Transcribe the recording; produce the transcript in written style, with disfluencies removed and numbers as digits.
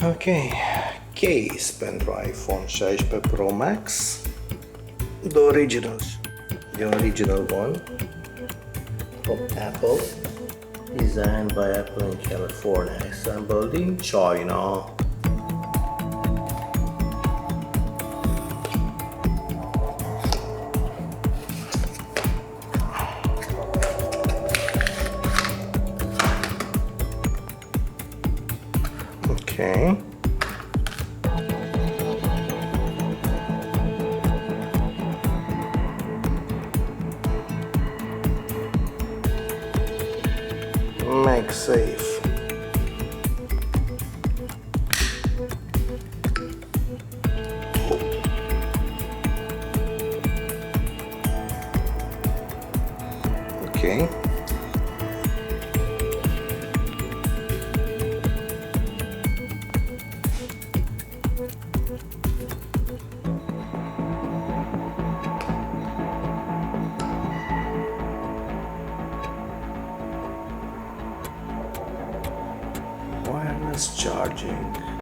Ok, case pentru iPhone 16 Pro Max. The original one from Apple, designed by Apple in California, assembled in China. Okay. MagSafe. Okay. Wireless charging.